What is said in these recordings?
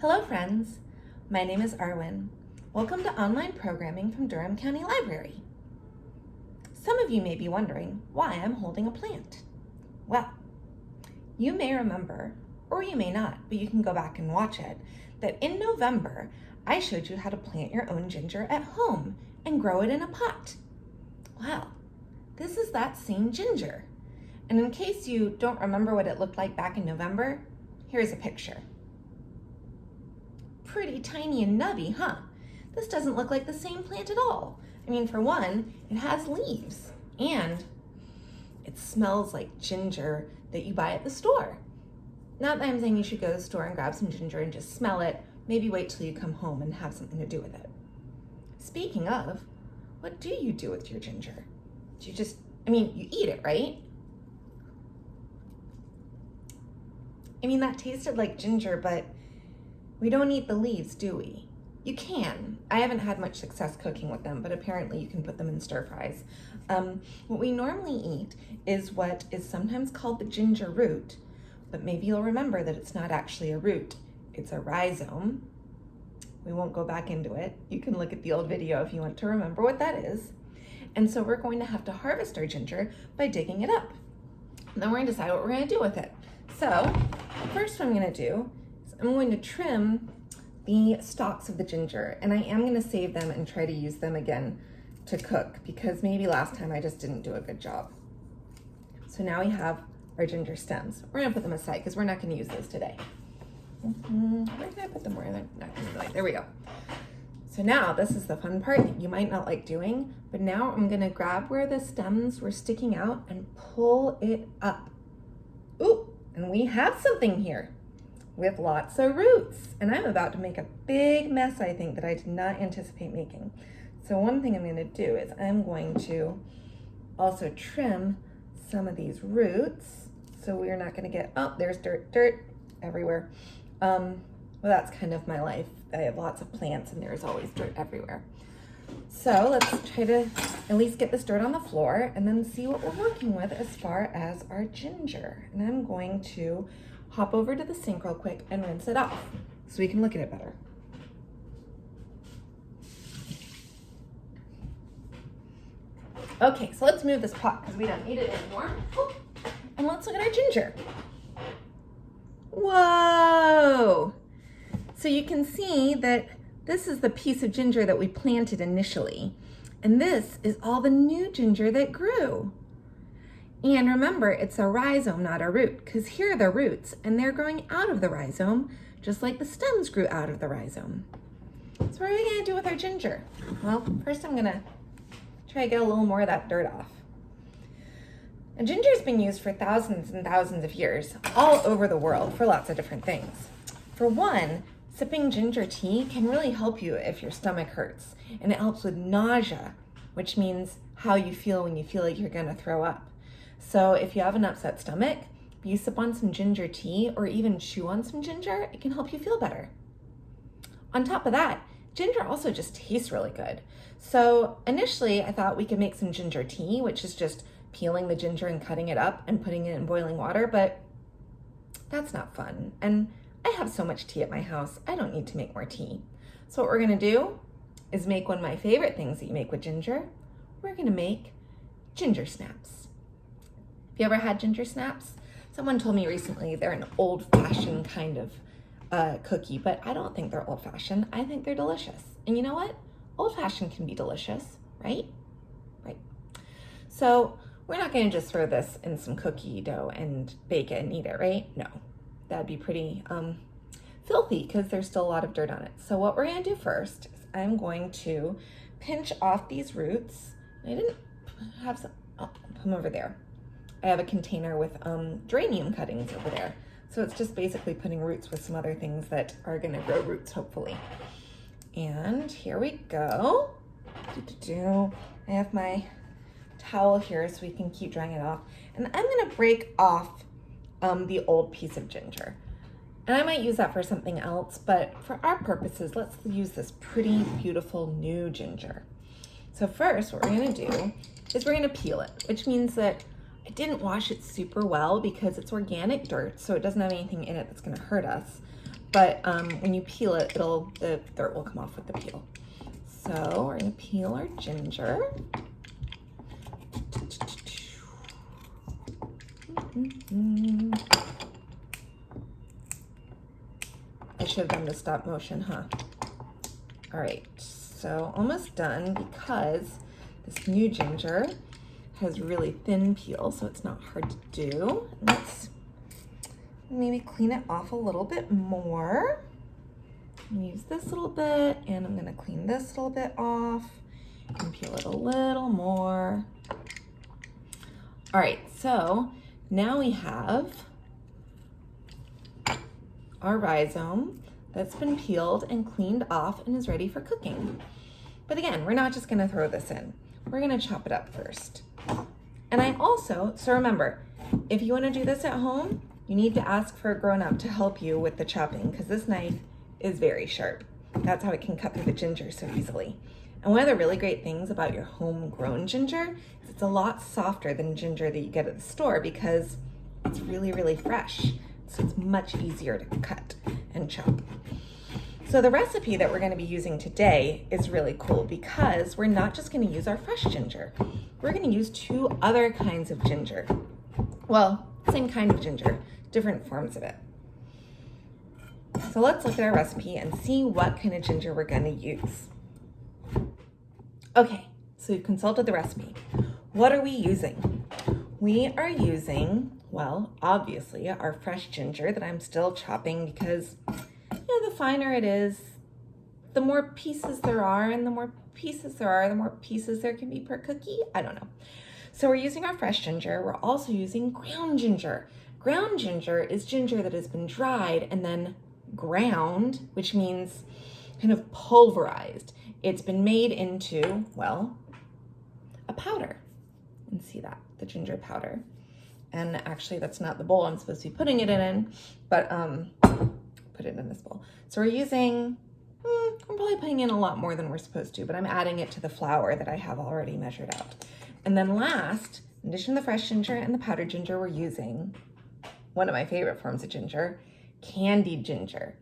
Hello friends, my name is Arwen. Welcome to online programming from Durham County Library. Some of you may be wondering why I'm holding a plant. Well, you may remember, or you may not, but you can go back and watch it, that in November I showed you how to plant your own ginger at home and grow it in a pot. Well, this is that same ginger. And in case you don't remember what it looked like back in November, here's a picture. Pretty tiny and nubby, huh? This doesn't look like the same plant at all. I mean, for one, it has leaves and it smells like ginger that you buy at the store. Not that I'm saying you should go to the store and grab some ginger and just smell it. Maybe wait till you come home and have something to do with it. Speaking of, what do you do with your ginger? Do you just, you eat it, right? That tasted like ginger, but we don't eat the leaves, do we? You can. I haven't had much success cooking with them, but apparently you can put them in stir fries. What we normally eat is what is sometimes called the ginger root, but maybe you'll remember that it's not actually a root. It's a rhizome. We won't go back into it. You can look at the old video if you want to remember what that is. And so we're going to have to harvest our ginger by digging it up. And then we're going to decide what we're going to do with it. So first what I'm going to do is I'm going to trim the stalks of the ginger, and I am going to save them and try to use them again to cook because maybe last time I just didn't do a good job. So now we have our ginger stems. We're going to put them aside because we're not going to use those today. Where did I put them? Where they're not going to be like, there we go. So now this is the fun part that you might not like doing, but now I'm going to grab where the stems were sticking out and pull it up. Ooh, and we have something here with lots of roots. And I'm about to make a big mess, I think, that I did not anticipate making. So one thing I'm going to do is I'm going to also trim some of these roots so we're not going to get, oh, there's dirt everywhere. Well, that's kind of my life. I have lots of plants and there's always dirt everywhere. So let's try to at least get this dirt on the floor and then see what we're working with as far as our ginger. And I'm going to hop over to the sink real quick and rinse it off so we can look at it better. Okay, so let's move this pot because we don't need it anymore. Oh, and let's look at our ginger. Whoa! So you can see that this is the piece of ginger that we planted initially. And this is all the new ginger that grew. And remember, it's a rhizome, not a root, because here are the roots, and they're growing out of the rhizome, just like the stems grew out of the rhizome. So what are we going to do with our ginger? Well, first I'm going to try to get a little more of that dirt off. And ginger's been used for thousands and thousands of years all over the world for lots of different things. For one, sipping ginger tea can really help you if your stomach hurts, and it helps with nausea, which means how you feel when you feel like you're going to throw up. So if you have an upset stomach, if you sip on some ginger tea or even chew on some ginger, it can help you feel better. On top of that, ginger also just tastes really good. So initially I thought we could make some ginger tea, which is just peeling the ginger and cutting it up and putting it in boiling water, but that's not fun. And I have so much tea at my house, I don't need to make more tea. So what we're gonna do is make one of my favorite things that you make with ginger. We're gonna make Gingersnaps. Have you ever had Gingersnaps? Someone told me recently they're an old-fashioned kind of cookie, but I don't think they're old-fashioned. I think they're delicious. And you know what? Old-fashioned can be delicious, right? Right. So we're not gonna just throw this in some cookie dough and bake it and eat it, right? No, that'd be pretty filthy because there's still a lot of dirt on it. So what we're gonna do first is I'm going to pinch off these roots. I didn't have some, oh, put them over there. I have a container with geranium cuttings over there. So it's just basically putting roots with some other things that are gonna grow roots, hopefully. And here we go. I have my towel here so we can keep drying it off. And I'm gonna break off the old piece of ginger. And I might use that for something else, but for our purposes, let's use this pretty beautiful new ginger. So first, what we're gonna do is we're gonna peel it, which means that I didn't wash it super well because it's organic dirt, so it doesn't have anything in it that's gonna hurt us. but when you peel it, the dirt will come off with the peel. So we're gonna peel our ginger. I should have done the stop motion, huh? All right, so almost done because this new ginger has really thin peel, so it's not hard to do. Let's maybe clean it off a little bit more. Use this little bit, and I'm gonna clean this little bit off and peel it a little more. All right, so now we have our rhizome that's been peeled and cleaned off and is ready for cooking. But again, we're not just gonna throw this in. We're gonna chop it up first. And I also, so remember, if you wanna do this at home, you need to ask for a grown-up to help you with the chopping because this knife is very sharp. That's how it can cut through the ginger so easily. And one of the really great things about your homegrown ginger is it's a lot softer than ginger that you get at the store because it's really, really fresh. So it's much easier to cut and chop. So the recipe that we're gonna be using today is really cool because we're not just gonna use our fresh ginger. We're gonna use 2 other kinds of ginger. Well, same kind of ginger, different forms of it. So let's look at our recipe and see what kind of ginger we're gonna use. Okay, so we've consulted the recipe. What are we using? We are using, well, obviously our fresh ginger that I'm still chopping because, you know, the finer it is, the more pieces there are, and the more pieces there are, the more pieces there can be per cookie. I don't know. So we're using our fresh ginger. We're also using ground ginger. Ground ginger is ginger that has been dried and then ground, which means kind of pulverized. It's been made into, well, a powder. And see that, the ginger powder. And actually that's not the bowl I'm supposed to be putting it in, but put it in this bowl. So we're using, I'm probably putting in a lot more than we're supposed to, but I'm adding it to the flour that I have already measured out. And then last, in addition to the fresh ginger and the powdered ginger, we're using one of my favorite forms of ginger, candied ginger.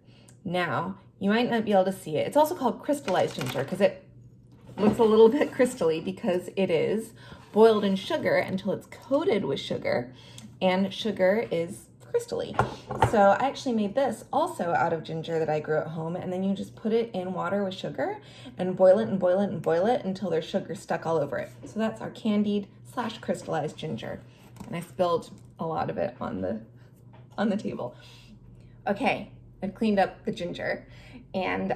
Now, you might not be able to see it. It's also called crystallized ginger because it looks a little bit crystally because it is boiled in sugar until it's coated with sugar, and sugar is crystally. So I actually made this also out of ginger that I grew at home, and then you just put it in water with sugar and boil it and boil it and boil it until there's sugar stuck all over it. So that's our candied / crystallized ginger. And I spilled a lot of it on the table. Okay, I've cleaned up the ginger, and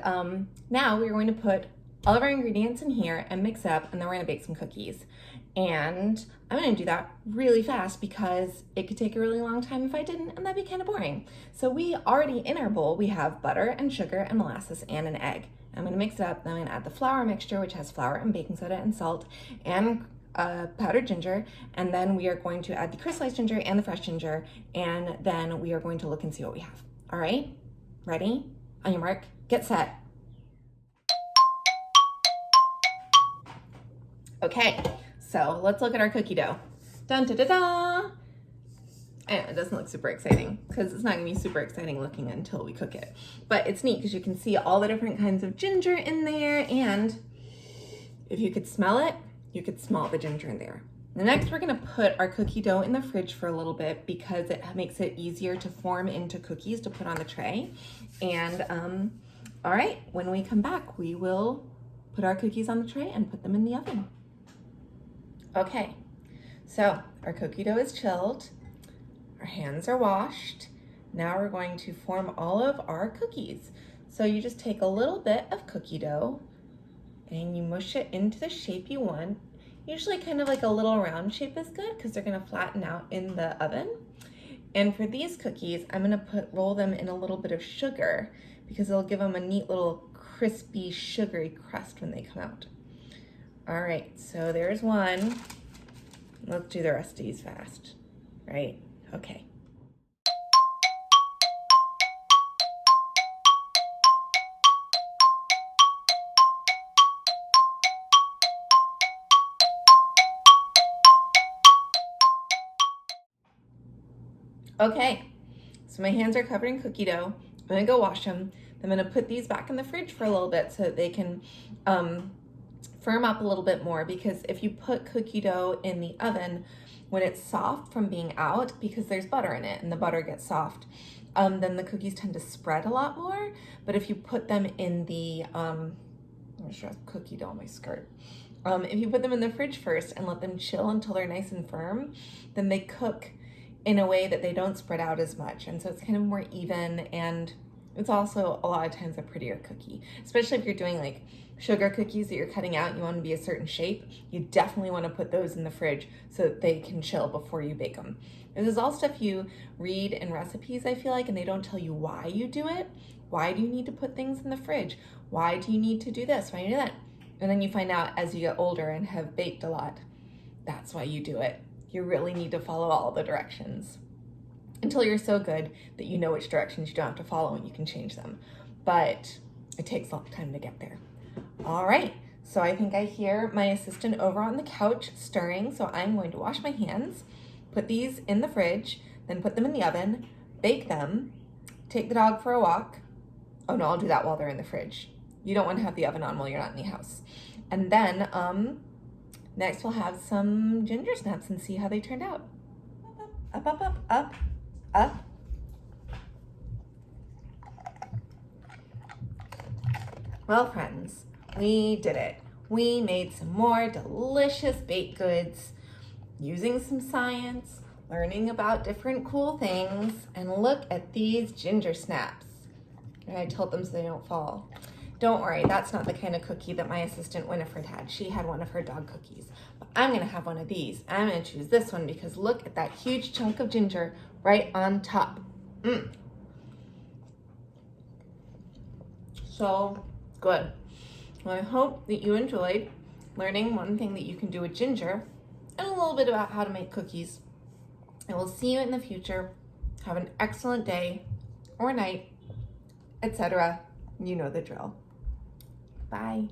now we're going to put all of our ingredients in here and mix it up, and then we're gonna bake some cookies. And I'm gonna do that really fast because it could take a really long time if I didn't, and that'd be kind of boring. So we already, in our bowl, we have butter and sugar and molasses and an egg. I'm gonna mix it up, then I'm gonna add the flour mixture, which has flour and baking soda and salt and powdered ginger, and then we are going to add the crystallized ginger and the fresh ginger, and then we are going to look and see what we have. All right, ready? On your mark, get set. Okay, so let's look at our cookie dough. Dun da da da! I know it doesn't look super exciting because it's not gonna be super exciting looking until we cook it. But it's neat because you can see all the different kinds of ginger in there, and if you could smell it, you could smell the ginger in there. Next, we're gonna put our cookie dough in the fridge for a little bit because it makes it easier to form into cookies to put on the tray. And all right, when we come back, we will put our cookies on the tray and put them in the oven. Okay, so our cookie dough is chilled, our hands are washed. Now we're going to form all of our cookies. So you just take a little bit of cookie dough and you mush it into the shape you want. Usually kind of like a little round shape is good because they're gonna flatten out in the oven. And for these cookies, I'm gonna roll them in a little bit of sugar because it'll give them a neat little crispy, sugary crust when they come out. All right, so there's one. Let's do the rest of these fast, right? Okay. Okay, so my hands are covered in cookie dough. I'm gonna go wash them. I'm gonna put these back in the fridge for a little bit so that they can firm up a little bit more, because if you put cookie dough in the oven when it's soft from being out, because there's butter in it and the butter gets soft, then the cookies tend to spread a lot more. But if you put them in the, I'm sure I have cookie dough on my skirt. If you put them in the fridge first and let them chill until they're nice and firm, then they cook in a way that they don't spread out as much. And so it's kind of more even, and it's also a lot of times a prettier cookie, especially if you're doing like sugar cookies that you're cutting out and you want to be a certain shape. You definitely want to put those in the fridge so that they can chill before you bake them. This is all stuff you read in recipes, I feel like, and they don't tell you why you do it. Why do you need to put things in the fridge? Why do you need to do this? Why do you do that? And then you find out as you get older and have baked a lot, that's why you do it. You really need to follow all the directions until you're so good that you know which directions you don't have to follow and you can change them. But it takes a long time to get there. All right, so I think I hear my assistant over on the couch stirring, so I'm going to wash my hands, put these in the fridge, then put them in the oven, bake them, take the dog for a walk. Oh no, I'll do that while they're in the fridge. You don't want to have the oven on while you're not in the house. And then next we'll have some ginger snaps and see how they turned out. Up, up, up, up, up. Well, friends, we did it. We made some more delicious baked goods using some science, learning about different cool things, and look at these ginger snaps. And I tilt them so they don't fall. Don't worry, that's not the kind of cookie that my assistant Winifred had. She had one of her dog cookies. But I'm gonna have one of these. I'm gonna choose this one because look at that huge chunk of ginger right on top. So good. Well, I hope that you enjoyed learning one thing that you can do with ginger and a little bit about how to make cookies. I will see you in the future. Have an excellent day or night, etc. You know the drill. Bye.